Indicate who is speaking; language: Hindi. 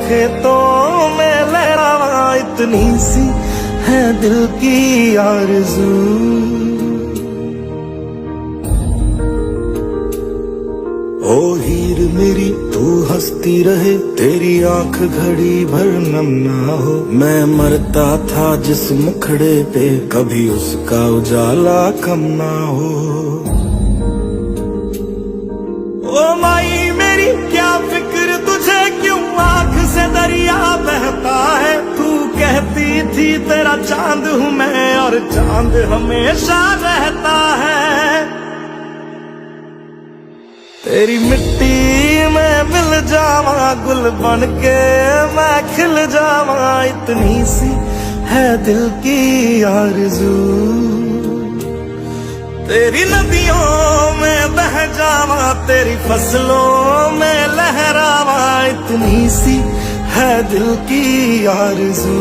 Speaker 1: खेतों में लहरावा, इतनी सी है दिल की आरज़ू। ओ हीर मेरी तू हंसती रहे, तेरी आंख घड़ी भर नम ना हो। मैं मरता था जिस मुखड़े पे, कभी उसका उजाला कम ना हो। ओ माई मेरी क्या फिक्र तुझे, क्यों आंख से दरिया बहता है। तू कहती थी तेरा चांद हूँ मैं, और चांद हमेशा रहता है। तेरी मिट्टी में मिल जावा, गुल बन के मैं खिल जावा, इतनी सी है दिल की आरज़ू। तेरी नदियों में बह जावा, तेरी फसलों में लहरावा, इतनी सी है दिल की आरज़ू।